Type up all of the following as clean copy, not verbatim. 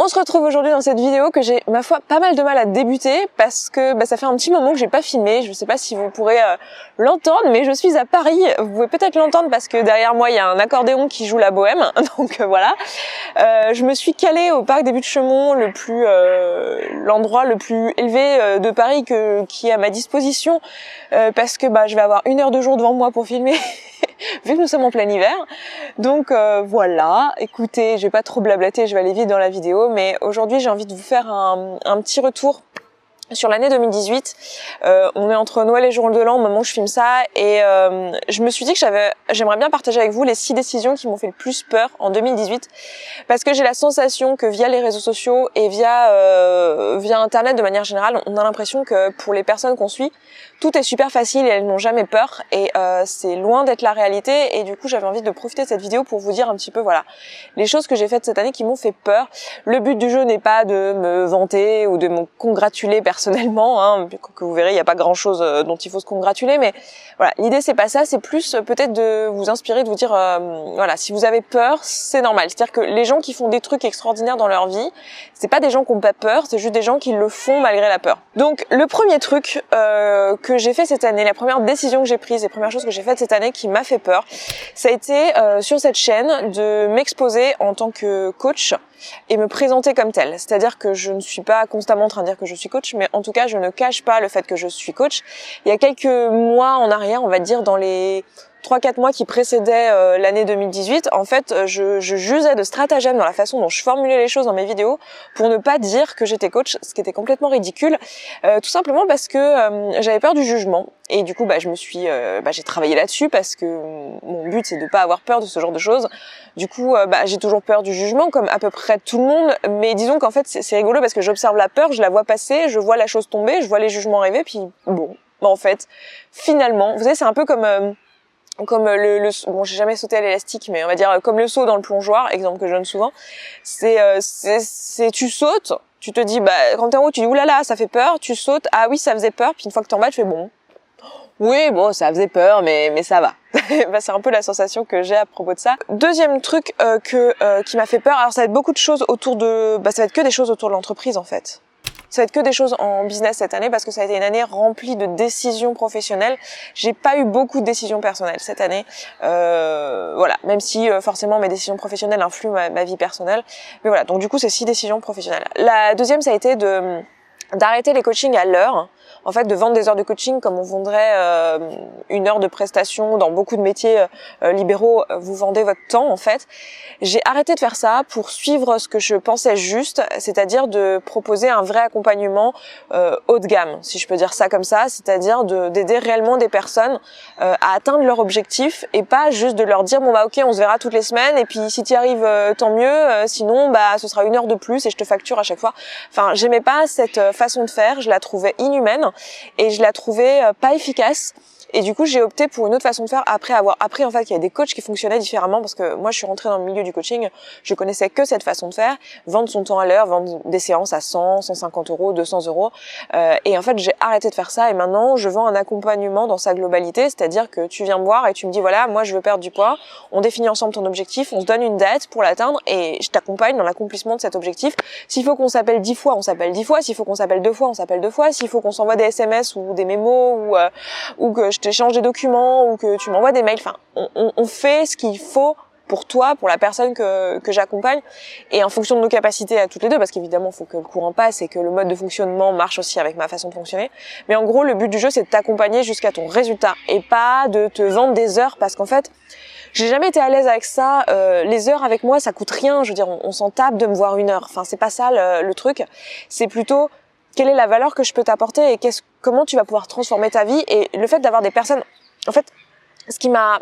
se retrouve aujourd'hui dans cette vidéo que j'ai, ma foi, pas mal de mal à débuter parce que ça fait un petit moment que j'ai pas filmé. Je sais pas si vous pourrez l'entendre, mais je suis à Paris. Vous pouvez peut-être l'entendre parce que derrière moi il y a un accordéon qui joue la bohème. Donc voilà. Je me suis calée au parc des Buttes-Chaumont, l'endroit le plus élevé de Paris qui est à ma disposition, parce que je vais avoir 1 heure de jour devant moi pour filmer. Vu que nous sommes en plein hiver. Donc voilà, écoutez, je vais pas trop blablater, je vais aller vite dans la vidéo, mais aujourd'hui j'ai envie de vous faire un petit retour sur l'année 2018. On est entre Noël et Jour de l'An au moment où je filme ça, et je me suis dit que j'aimerais bien partager avec vous les 6 décisions qui m'ont fait le plus peur en 2018, parce que j'ai la sensation que via les réseaux sociaux et via internet de manière générale, on a l'impression que pour les personnes qu'on suit, tout est super facile et elles n'ont jamais peur, et c'est loin d'être la réalité. Et du coup j'avais envie de profiter de cette vidéo pour vous dire un petit peu voilà les choses que j'ai faites cette année qui m'ont fait peur. Le but du jeu n'est pas de me vanter ou de me congratuler personnellement, hein, que vous verrez il n'y a pas grand chose dont il faut se congratuler, mais voilà, l'idée c'est pas ça, c'est plus peut-être de vous inspirer, de vous dire voilà, si vous avez peur c'est normal, c'est-à-dire que les gens qui font des trucs extraordinaires dans leur vie, c'est pas des gens qui ont pas peur, c'est juste des gens qui le font malgré la peur. Donc le premier truc que j'ai fait cette année, la première décision que j'ai prise, les premières choses que j'ai faites cette année qui m'a fait peur, ça a été sur cette chaîne de m'exposer en tant que coach et me présenter comme telle. C'est-à-dire que je ne suis pas constamment en train de dire que je suis coach, mais en tout cas je ne cache pas le fait que je suis coach. Il y a quelques mois en arrière, on va dire dans les 3-4 mois qui précédaient l'année 2018, en fait, je jusais de stratagèmes dans la façon dont je formulais les choses dans mes vidéos pour ne pas dire que j'étais coach, ce qui était complètement ridicule, tout simplement parce que j'avais peur du jugement. Et du coup, j'ai travaillé là-dessus parce que mon but c'est de pas avoir peur de ce genre de choses. Du coup, j'ai toujours peur du jugement, comme à peu près tout le monde. Mais disons qu'en fait, c'est rigolo parce que j'observe la peur, je la vois passer, je vois la chose tomber, je vois les jugements arriver, puis bon, en fait, finalement, vous savez, c'est un peu comme bon, j'ai jamais sauté à l'élastique, mais on va dire comme le saut dans le plongeoir, exemple que je donne souvent. C'est tu sautes, tu te dis quand t'es en haut, tu dis oulala, ça fait peur, tu sautes, ah oui, ça faisait peur, puis une fois que t'es en bas, tu fais bon. Oui, bon, ça faisait peur, mais ça va. C'est un peu la sensation que j'ai à propos de ça. Deuxième truc qui m'a fait peur, alors ça va être beaucoup de choses autour de ça va être que des choses autour de l'entreprise en fait. Ça va être que des choses en business cette année parce que ça a été une année remplie de décisions professionnelles. J'ai pas eu beaucoup de décisions personnelles cette année. Voilà, même si forcément mes décisions professionnelles influent ma vie personnelle. Mais voilà, donc du coup c'est 6 décisions professionnelles. La deuxième, ça a été d'arrêter les coachings à l'heure. En fait, de vendre des heures de coaching comme on vendrait 1 heure de prestation dans beaucoup de métiers libéraux, vous vendez votre temps en fait. J'ai arrêté de faire ça pour suivre ce que je pensais juste, c'est-à-dire de proposer un vrai accompagnement haut de gamme, si je peux dire ça comme ça, c'est-à-dire d'aider réellement des personnes à atteindre leur objectif et pas juste de leur dire ok, on se verra toutes les semaines et puis si tu y arrives tant mieux, sinon ce sera 1 heure de plus et je te facture à chaque fois. Enfin, j'aimais pas cette façon de faire, je la trouvais inhumaine et je la trouvais pas efficace. Et du coup, j'ai opté pour une autre façon de faire après avoir appris en fait qu'il y a des coachs qui fonctionnaient différemment, parce que moi je suis rentrée dans le milieu du coaching, je connaissais que cette façon de faire, vendre son temps à l'heure, vendre des séances à 100, 150 euros, 200 euros. Et en fait, j'ai arrêté de faire ça et maintenant je vends un accompagnement dans sa globalité, c'est-à-dire que tu viens me voir et tu me dis voilà, moi je veux perdre du poids, on définit ensemble ton objectif, on se donne une date pour l'atteindre et je t'accompagne dans l'accomplissement de cet objectif. S'il faut qu'on s'appelle 10 fois, on s'appelle 10 fois, s'il faut qu'on s'appelle 2 fois, on s'appelle 2 fois, s'il faut qu'on s'envoie des SMS ou des mémos ou que je t'échange des documents ou que tu m'envoies des mails, enfin on fait ce qu'il faut pour toi, pour la personne que j'accompagne, et en fonction de nos capacités à toutes les deux, parce qu'évidemment il faut que le courant passe et que le mode de fonctionnement marche aussi avec ma façon de fonctionner, mais en gros le but du jeu c'est de t'accompagner jusqu'à ton résultat et pas de te vendre des heures, parce qu'en fait j'ai jamais été à l'aise avec ça. Les heures avec moi ça coûte rien, je veux dire on s'en tape de me voir 1 heure, enfin c'est pas ça le truc, c'est plutôt quelle est la valeur que je peux t'apporter et comment tu vas pouvoir transformer ta vie. Et le fait d'avoir des personnes, en fait, ce qui m'a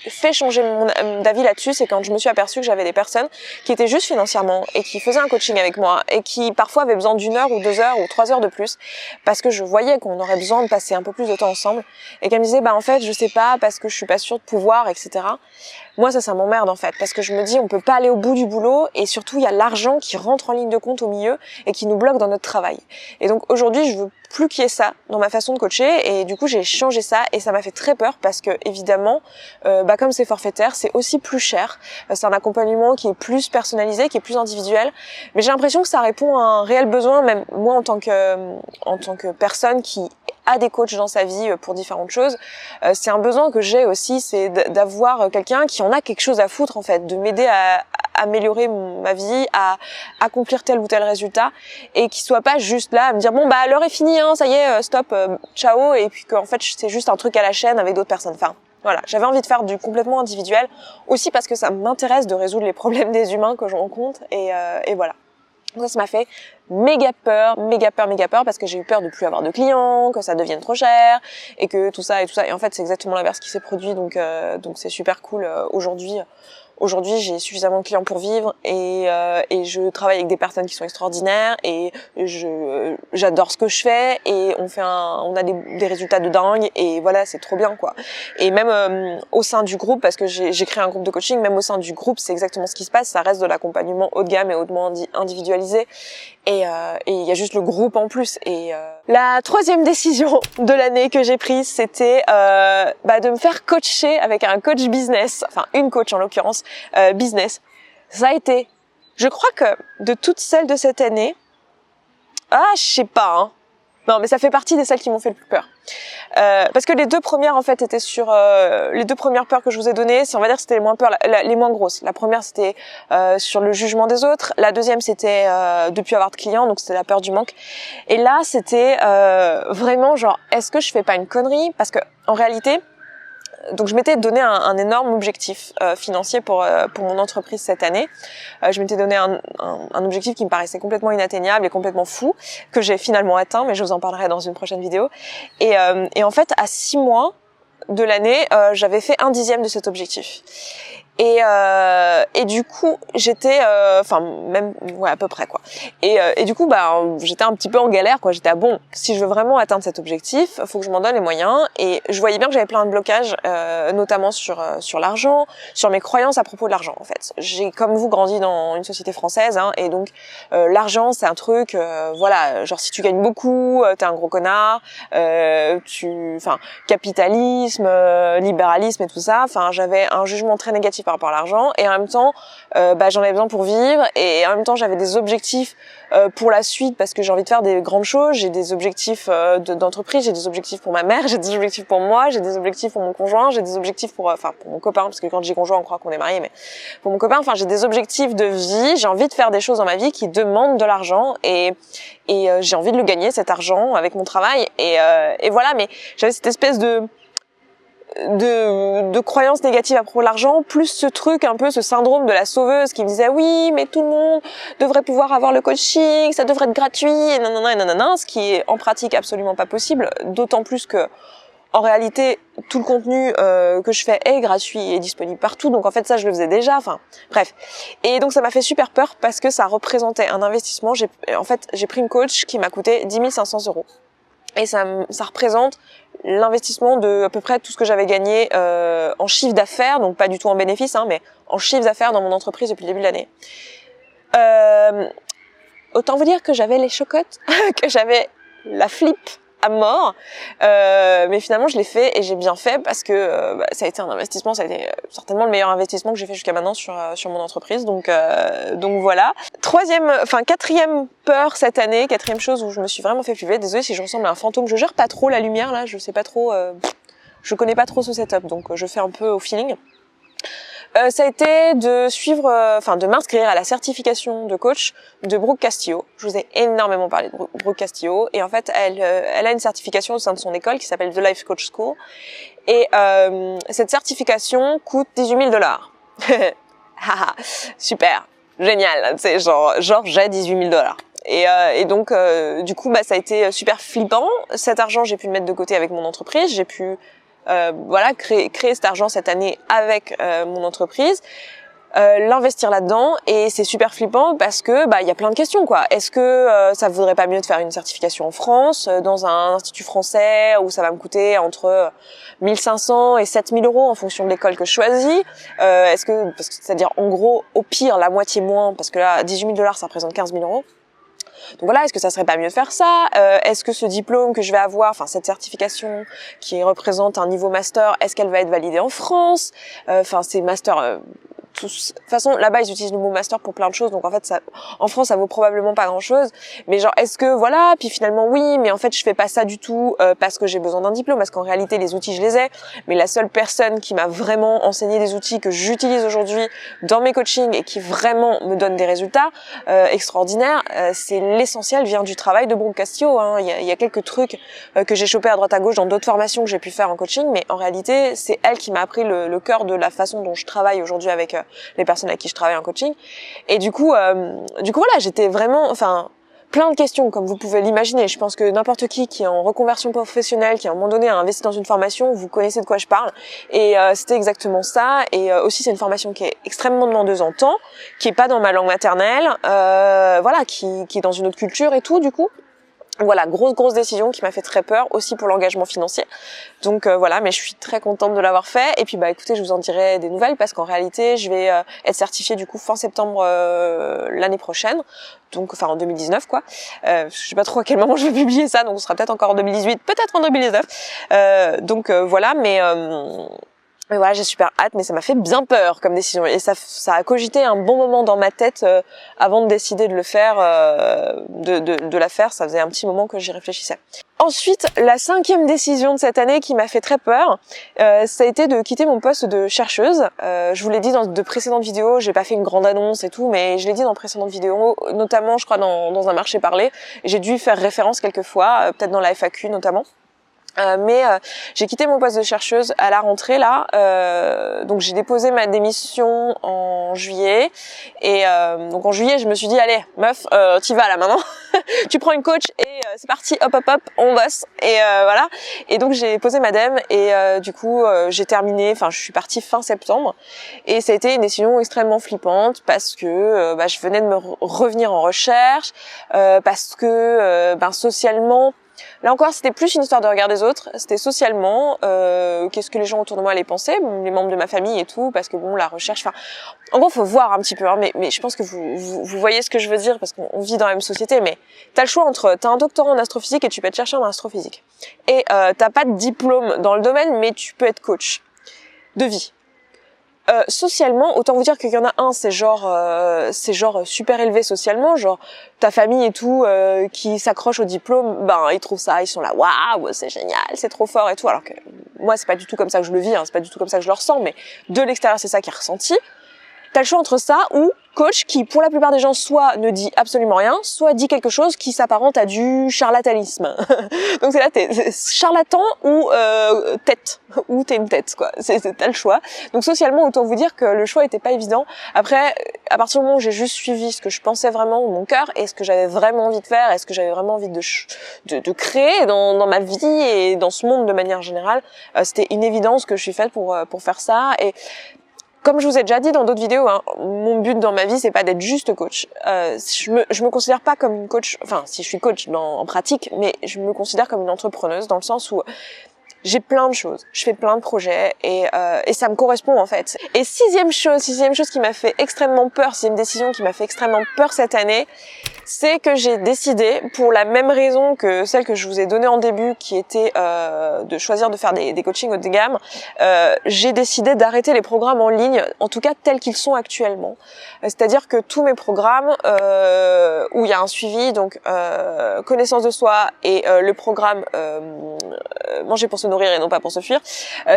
fait changer mon avis là-dessus, c'est quand je me suis aperçue que j'avais des personnes qui étaient juste financièrement et qui faisaient un coaching avec moi et qui parfois avaient besoin d'1 heure ou 2 heures ou 3 heures de plus parce que je voyais qu'on aurait besoin de passer un peu plus de temps ensemble et qu'elles me disaient en fait je sais pas parce que je suis pas sûre de pouvoir, etc. Moi ça m'emmerde en fait, parce que je me dis on peut pas aller au bout du boulot et surtout il y a l'argent qui rentre en ligne de compte au milieu et qui nous bloque dans notre travail. Et donc aujourd'hui je veux plus qu'il y ait ça dans ma façon de coacher et du coup j'ai changé ça et ça m'a fait très peur parce que évidemment comme c'est forfaitaire, c'est aussi plus cher. C'est un accompagnement qui est plus personnalisé, qui est plus individuel. Mais j'ai l'impression que ça répond à un réel besoin, même moi en tant que personne qui a des coachs dans sa vie pour différentes choses. C'est un besoin que j'ai aussi, c'est d'avoir quelqu'un qui en a quelque chose à foutre en fait, de m'aider à améliorer ma vie, à accomplir tel ou tel résultat, et qui soit pas juste là à me dire bon bah l'heure est finie, hein, ça y est, stop, ciao, et puis qu'en fait c'est juste un truc à la chaîne avec d'autres personnes. Enfin voilà, j'avais envie de faire du complètement individuel, aussi parce que ça m'intéresse de résoudre les problèmes des humains que je rencontre, et voilà. Donc ça m'a fait méga peur, parce que j'ai eu peur de plus avoir de clients, que ça devienne trop cher, et que tout ça. Et en fait, c'est exactement l'inverse qui s'est produit, donc c'est super cool. Aujourd'hui, j'ai suffisamment de clients pour vivre, et je travaille avec des personnes qui sont extraordinaires, et j'adore ce que je fais, et on a des résultats de dingue, et voilà, c'est trop bien quoi. Et même au sein du groupe, parce que j'ai créé un groupe de coaching, même au sein du groupe, c'est exactement ce qui se passe. Ça reste de l'accompagnement haut de gamme et hautement individualisé, et il y a juste le groupe en plus. Et la troisième décision de l'année que j'ai prise, c'était de me faire coacher avec un coach business, enfin une coach en l'occurrence business. Ça a été, je crois que de toutes celles de cette année, je sais pas, hein. Non, mais ça fait partie des celles qui m'ont fait le plus peur. Parce que les deux premières en fait étaient sur les deux premières peurs que je vous ai données, on va dire que c'était les moins peurs, les moins grosses. La première c'était sur le jugement des autres, la deuxième c'était de plus avoir de clients, donc c'était la peur du manque. Et là c'était vraiment genre est-ce que je fais pas une connerie, parce que en réalité donc je m'étais donné un énorme objectif financier pour mon entreprise cette année. Je m'étais donné un objectif qui me paraissait complètement inatteignable et complètement fou, que j'ai finalement atteint, mais je vous en parlerai dans une prochaine vidéo. Et en fait, à 6 mois de l'année, j'avais fait 1/10 de cet objectif. Et du coup, j'étais même à peu près quoi. Et du coup j'étais un petit peu en galère quoi. J'étais bon, si je veux vraiment atteindre cet objectif, faut que je m'en donne les moyens, et je voyais bien que j'avais plein de blocages notamment sur l'argent, sur mes croyances à propos de l'argent en fait. J'ai comme vous grandi dans une société française hein, et donc l'argent c'est un truc genre si tu gagnes beaucoup, t'es un gros connard, capitalisme, libéralisme et tout ça, j'avais un jugement très négatif par rapport à l'argent, et en même temps j'en avais besoin pour vivre, et en même temps j'avais des objectifs pour la suite parce que j'ai envie de faire des grandes choses. J'ai des objectifs d'entreprise, j'ai des objectifs pour ma mère, j'ai des objectifs pour moi, j'ai des objectifs pour mon conjoint, j'ai des objectifs pour mon copain, parce que quand je dis conjoint on croit qu'on est mariés, mais pour mon copain, j'ai des objectifs de vie, j'ai envie de faire des choses dans ma vie qui demandent de l'argent, et j'ai envie de le gagner cet argent avec mon travail, et voilà. Mais j'avais cette espèce de croyances négatives à propos de l'argent, plus ce truc un peu, ce syndrome de la sauveuse qui me disait oui mais tout le monde devrait pouvoir avoir le coaching, ça devrait être gratuit, et nanana, ce qui est en pratique absolument pas possible, d'autant plus que en réalité tout le contenu que je fais est gratuit et disponible partout, donc en fait ça je le faisais déjà, bref. Et donc ça m'a fait super peur parce que ça représentait un investissement. J'ai pris une coach qui m'a coûté 10 500 €. Et ça représente l'investissement de à peu près tout ce que j'avais gagné en chiffre d'affaires, donc pas du tout en bénéfice, hein, mais en chiffre d'affaires dans mon entreprise depuis le début de l'année. Autant vous dire que j'avais les chocottes, que j'avais la flip à mort, mais finalement je l'ai fait, et j'ai bien fait parce que ça a été un investissement, ça a été certainement le meilleur investissement que j'ai fait jusqu'à maintenant sur mon entreprise, donc voilà. Quatrième peur cette année, quatrième chose où je me suis vraiment fait flipper, désolée si je ressemble à un fantôme, je gère pas trop la lumière là, je sais pas trop, je connais pas trop ce setup, donc je fais un peu au feeling. Ça a été de de m'inscrire à la certification de coach de Brooke Castillo. Je vous ai énormément parlé de Brooke Castillo, et en fait, elle a une certification au sein de son école qui s'appelle The Life Coach School, et cette certification coûte 18 000 $. Super, génial, c'est genre j'ai 18 000 $. Et donc du coup ça a été super flippant. Cet argent j'ai pu le mettre de côté avec mon entreprise, j'ai pu créer cet argent cette année avec mon entreprise, l'investir là-dedans, et c'est super flippant parce que il y a plein de questions quoi. Est-ce que ça vaudrait pas mieux de faire une certification en France, dans un institut français, où ça va me coûter entre 1 500 et 7 000 € en fonction de l'école que je choisis, c'est-à-dire en gros au pire la moitié moins, parce que là 18 000 $ ça représente 15 000 €. Donc voilà, est-ce que ça serait pas mieux de faire ça? Est-ce que ce diplôme que je vais avoir, enfin cette certification qui représente un niveau master, est-ce qu'elle va être validée en France? Enfin ces masters de toute façon, là-bas, ils utilisent le mot master pour plein de choses, donc en fait, ça, en France, ça vaut probablement pas grand-chose. Mais genre, est-ce que voilà, puis finalement, oui, mais en fait, je fais pas ça du tout parce que j'ai besoin d'un diplôme, parce qu'en réalité, les outils, je les ai. Mais la seule personne qui m'a vraiment enseigné des outils que j'utilise aujourd'hui dans mes coachings et qui vraiment me donne des résultats extraordinaires, c'est l'essentiel vient du travail de Brooke Castillo. Hein. Il y a quelques trucs que j'ai chopés à droite à gauche dans d'autres formations que j'ai pu faire en coaching, mais en réalité, c'est elle qui m'a appris le cœur de la façon dont je travaille aujourd'hui avec les personnes avec qui je travaille en coaching. Et du coup voilà, j'étais vraiment, enfin, plein de questions, comme vous pouvez l'imaginer. Je pense que n'importe qui est en reconversion professionnelle, qui à un moment donné a investi dans une formation, vous connaissez de quoi je parle. Et c'était exactement ça. Et aussi, c'est une formation qui est extrêmement demandeuse en temps, qui est pas dans ma langue maternelle, voilà, qui est dans une autre culture et tout, du coup. Voilà, grosse décision qui m'a fait très peur, aussi pour l'engagement financier. Donc voilà, mais je suis très contente de l'avoir fait. Et puis bah écoutez, je vous en dirai des nouvelles parce qu'en réalité, je vais être certifiée du coup fin septembre l'année prochaine. Donc enfin en 2019 quoi. Je sais pas trop à quel moment je vais publier ça, donc ce sera peut-être encore en 2018, peut-être en 2019. Donc voilà, mais voilà, j'ai super hâte, mais ça m'a fait bien peur comme décision. Et ça a cogité un bon moment dans ma tête avant de décider de le faire, de la faire. Ça faisait un petit moment que j'y réfléchissais. Ensuite, la 5e décision de cette année qui m'a fait très peur, ça a été de quitter mon poste de chercheuse. Je vous l'ai dit dans de précédentes vidéos, j'ai pas fait une grande annonce et tout, mais je l'ai dit dans de précédentes vidéos, notamment, je crois, dans un marché parlé. J'ai dû faire référence quelques fois, peut-être dans la FAQ notamment. Mais j'ai quitté mon poste de chercheuse à la rentrée là, donc j'ai déposé ma démission en juillet et donc en juillet je me suis dit allez meuf t'y vas là maintenant, tu prends une coach et c'est parti hop on bosse et voilà et donc j'ai posé ma dème et du coup j'ai terminé, enfin je suis partie fin septembre et ça a été une décision extrêmement flippante parce que je venais de me revenir en recherche, parce que socialement. Là encore, c'était plus une histoire de regard des autres, c'était socialement, qu'est-ce que les gens autour de moi allaient penser, les membres de ma famille et tout, parce que bon, la recherche, enfin, en gros, faut voir un petit peu, hein, mais je pense que vous voyez ce que je veux dire, parce qu'on vit dans la même société, mais t'as le choix entre, t'as un doctorat en astrophysique et tu peux être chercheur en astrophysique, et t'as pas de diplôme dans le domaine, mais tu peux être coach de vie. Socialement, autant vous dire qu'il y en a un, c'est genre super élevé socialement, genre ta famille et tout qui s'accroche au diplôme, ils trouvent ça, ils sont là waouh, c'est génial, c'est trop fort et tout, alors que moi c'est pas du tout comme ça que je le vis, hein, c'est pas du tout comme ça que je le ressens, mais de l'extérieur c'est ça qui est ressenti. T'as le choix entre ça ou coach qui, pour la plupart des gens, soit ne dit absolument rien, soit dit quelque chose qui s'apparente à du charlatanisme. Donc c'est là, t'es charlatan ou tête, ou t'es une tête, quoi. T'as le choix. Donc socialement, autant vous dire que le choix était pas évident. Après, à partir du moment où j'ai juste suivi ce que je pensais vraiment de mon cœur et ce que j'avais vraiment envie de faire et ce que j'avais vraiment envie de créer dans ma vie et dans ce monde de manière générale, c'était une évidence que je suis faite pour faire ça. Et comme je vous ai déjà dit dans d'autres vidéos, hein, mon but dans ma vie, c'est pas d'être juste coach. Je me considère pas comme une coach, enfin, si je suis coach en pratique, mais je me considère comme une entrepreneuse dans le sens où j'ai plein de choses, je fais plein de projets et ça me correspond en fait. Et sixième chose qui m'a fait extrêmement peur, sixième décision qui m'a fait extrêmement peur cette année, c'est que j'ai décidé, pour la même raison que celle que je vous ai donnée en début, qui était de choisir de faire des coachings haut de gamme, j'ai décidé d'arrêter les programmes en ligne, en tout cas tels qu'ils sont actuellement. C'est-à-dire que tous mes programmes où il y a un suivi, donc connaissance de soi et le programme manger pour se nourrir et non pas pour se fuir,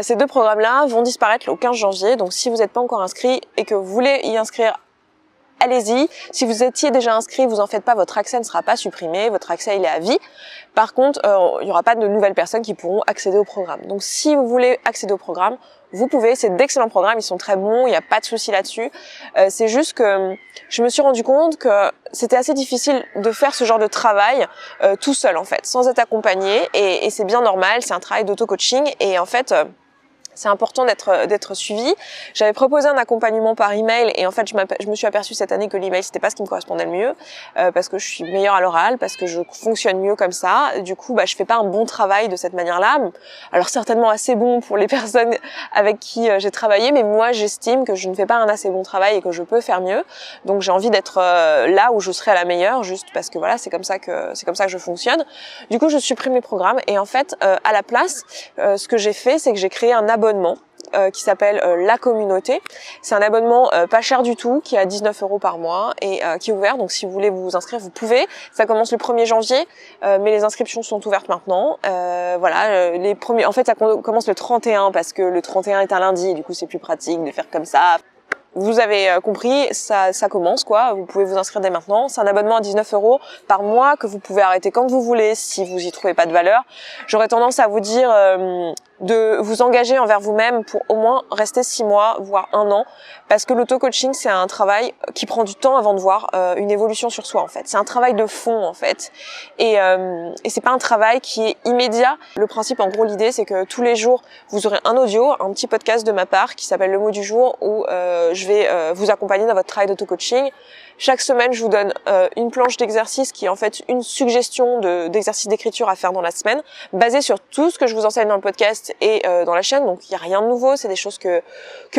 ces deux programmes-là vont disparaître le 15 janvier. Donc si vous n'êtes pas encore inscrit et que vous voulez y inscrire, allez-y. Si vous étiez déjà inscrit, vous en faites pas, votre accès ne sera pas supprimé, votre accès il est à vie. Par contre, il n'y aura pas de nouvelles personnes qui pourront accéder au programme. Donc si vous voulez accéder au programme, vous pouvez, c'est d'excellents programmes, ils sont très bons, il n'y a pas de souci là-dessus. C'est juste que je me suis rendu compte que c'était assez difficile de faire ce genre de travail tout seul en fait, sans être accompagné, et c'est bien normal, c'est un travail d'auto-coaching, et en fait C'est important d'être suivi. J'avais proposé un accompagnement par email et en fait je me suis aperçue cette année que l'email c'était pas ce qui me correspondait le mieux parce que je suis meilleure à l'oral, parce que je fonctionne mieux comme ça. Du coup, je fais pas un bon travail de cette manière-là. Alors certainement assez bon pour les personnes avec qui j'ai travaillé, mais moi j'estime que je ne fais pas un assez bon travail et que je peux faire mieux. Donc j'ai envie d'être là où je serai la meilleure, juste parce que voilà, c'est comme ça que je fonctionne. Du coup, je supprime les programmes et en fait à la place, ce que j'ai fait, c'est que j'ai créé un abonnement qui s'appelle La Communauté. C'est un abonnement pas cher du tout, qui est à 19 € par mois et qui est ouvert. Donc si vous voulez vous inscrire, vous pouvez. Ça commence le 1er janvier, mais les inscriptions sont ouvertes maintenant. Les premiers, en fait, ça commence le 31 parce que le 31 est un lundi. Du coup, c'est plus pratique de faire comme ça. Vous avez compris, ça commence quoi. Vous pouvez vous inscrire dès maintenant. C'est un abonnement à 19 € par mois que vous pouvez arrêter quand vous voulez si vous y trouvez pas de valeur. J'aurais tendance à vous dire de vous engager envers vous-même pour au moins rester 6 mois, voire 1 an, parce que l'auto-coaching c'est un travail qui prend du temps avant de voir une évolution sur soi en fait. C'est un travail de fond en fait, et c'est pas un travail qui est immédiat. Le principe, en gros, l'idée c'est que tous les jours vous aurez un audio, un petit podcast de ma part qui s'appelle Le Mot du Jour où je vais vous accompagner dans votre travail d'auto-coaching. Chaque semaine, je vous donne une planche d'exercice qui est en fait une suggestion d'exercice d'écriture à faire dans la semaine, basée sur tout ce que je vous enseigne dans le podcast et dans la chaîne. Donc il y a rien de nouveau, c'est des choses que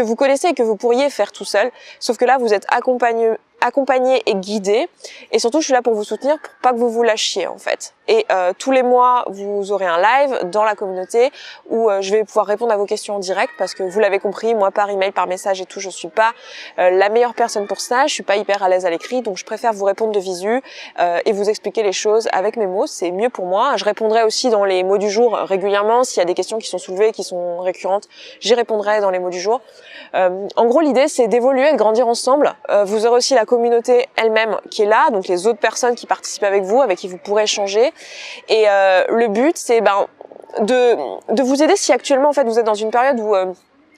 vous connaissez et que vous pourriez faire tout seul. Sauf que là, vous êtes accompagné et guidé, et surtout je suis là pour vous soutenir pour pas que vous vous lâchiez en fait. Et tous les mois vous aurez un live dans la communauté où je vais pouvoir répondre à vos questions en direct, parce que vous l'avez compris, moi par email, par message et tout, je suis pas la meilleure personne pour ça, je suis pas hyper à l'aise à l'écrit, donc je préfère vous répondre de visu et vous expliquer les choses avec mes mots, c'est mieux pour moi. Je répondrai aussi dans les mots du jour régulièrement s'il y a des questions qui sont soulevées, qui sont récurrentes, j'y répondrai dans les mots du jour. En gros, l'idée c'est d'évoluer, de grandir ensemble. Vous aurez aussi la communauté elle-même qui est là, donc les autres personnes qui participent avec vous, avec qui vous pourrez échanger. Et le but c'est de vous aider si actuellement en fait vous êtes dans une période où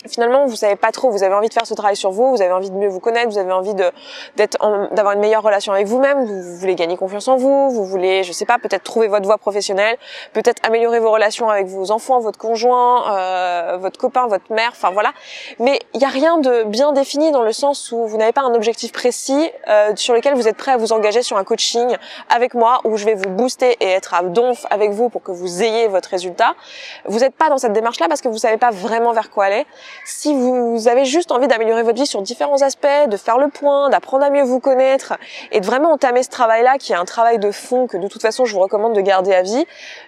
finalement vous savez pas trop, vous avez envie de faire ce travail sur vous avez envie de mieux vous connaître, vous avez envie d'avoir une meilleure relation avec vous-même, vous voulez gagner confiance en vous, vous voulez, je sais pas, peut-être trouver votre voie professionnelle, peut-être améliorer vos relations avec vos enfants, votre conjoint, votre copain, votre mère, enfin voilà. Mais il y a rien de bien défini dans le sens où vous n'avez pas un objectif précis sur lequel vous êtes prêt à vous engager sur un coaching avec moi où je vais vous booster et être à donf avec vous pour que vous ayez votre résultat. Vous n'êtes pas dans cette démarche-là parce que vous savez pas vraiment vers quoi aller. Si vous avez juste envie d'améliorer votre vie sur différents aspects, de faire le point, d'apprendre à mieux vous connaître et de vraiment entamer ce travail-là qui est un travail de fond que de toute façon je vous recommande de garder à vie,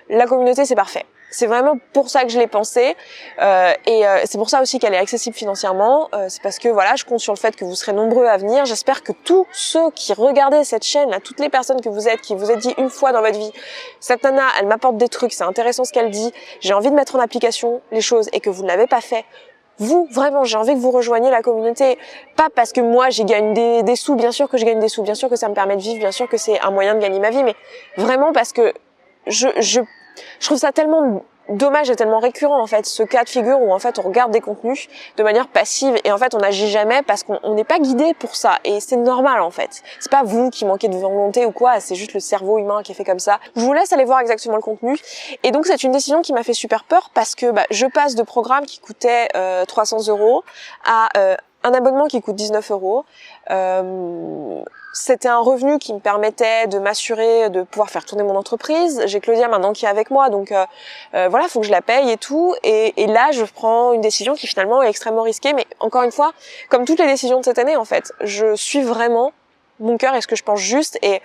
la communauté c'est parfait. C'est vraiment pour ça que je l'ai pensé et c'est pour ça aussi qu'elle est accessible financièrement. C'est parce que voilà, je compte sur le fait que vous serez nombreux à venir. J'espère que tous ceux qui regardaient cette chaîne, là, toutes les personnes que vous êtes, qui vous êtes dit une fois dans votre vie, cette nana, elle m'apporte des trucs, c'est intéressant ce qu'elle dit, j'ai envie de mettre en application les choses et que vous ne l'avez pas fait. Vous, vraiment, j'ai envie que vous rejoigniez la communauté. Pas parce que moi, j'y gagne des sous, bien sûr que je gagne des sous, bien sûr que ça me permet de vivre, bien sûr que c'est un moyen de gagner ma vie, mais vraiment parce que je trouve ça tellement dommage et tellement récurrent, en fait, ce cas de figure où, en fait, on regarde des contenus de manière passive et, en fait, on n'agit jamais parce qu'on n'est pas guidé pour ça. Et c'est normal, en fait. C'est pas vous qui manquez de volonté ou quoi, c'est juste le cerveau humain qui est fait comme ça. Je vous laisse aller voir exactement le contenu. Et donc, c'est une décision qui m'a fait super peur parce que, je passe de programmes qui coûtaient 300 € à un abonnement qui coûte 19 €. C'était un revenu qui me permettait de m'assurer de pouvoir faire tourner mon entreprise. J'ai Claudia maintenant qui est avec moi, donc voilà, faut que je la paye et tout. Et là, je prends une décision qui finalement est extrêmement risquée. Mais encore une fois, comme toutes les décisions de cette année, en fait, je suis vraiment mon cœur et ce que je pense juste. Et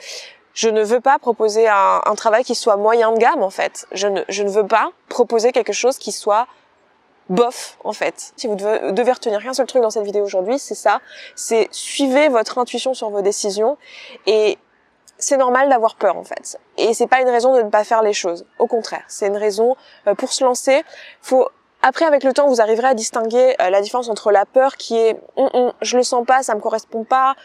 je ne veux pas proposer un travail qui soit moyen de gamme, en fait. Je ne veux pas proposer quelque chose qui soit bof, en fait. Si vous devez retenir qu'un seul truc dans cette vidéo aujourd'hui, c'est ça. C'est suivez votre intuition sur vos décisions et c'est normal d'avoir peur, en fait. Et c'est pas une raison de ne pas faire les choses. Au contraire, c'est une raison pour se lancer. Après, avec le temps, vous arriverez à distinguer la différence entre la peur qui est je le sens pas, ça me correspond pas,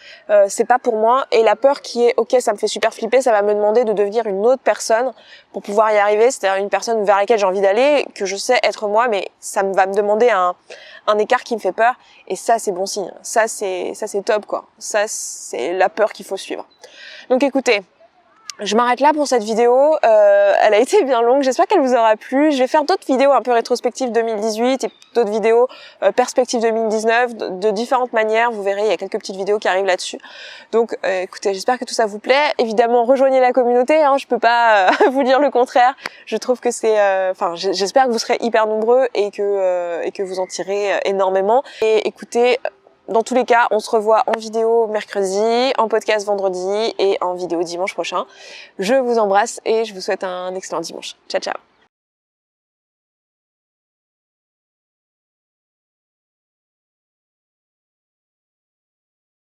c'est pas pour moi, et la peur qui est ok, ça me fait super flipper, ça va me demander de devenir une autre personne pour pouvoir y arriver, c'est-à-dire une personne vers laquelle j'ai envie d'aller, que je sais être moi, mais ça va me demander un écart qui me fait peur, et ça c'est bon signe, ça c'est top quoi, ça c'est la peur qu'il faut suivre. Donc écoutez, Je m'arrête là pour cette vidéo, elle a été bien longue, j'espère qu'elle vous aura plu. Je vais faire d'autres vidéos un peu rétrospectives 2018 et d'autres vidéos perspectives 2019 de différentes manières, vous verrez il y a quelques petites vidéos qui arrivent là-dessus. Donc écoutez, j'espère que tout ça vous plaît. Évidemment rejoignez la communauté, hein, je peux pas vous dire le contraire. Je trouve que c'est, j'espère que vous serez hyper nombreux et que vous en tirez énormément. Et écoutez, dans tous les cas, on se revoit en vidéo mercredi, en podcast vendredi et en vidéo dimanche prochain. Je vous embrasse et je vous souhaite un excellent dimanche. Ciao, ciao.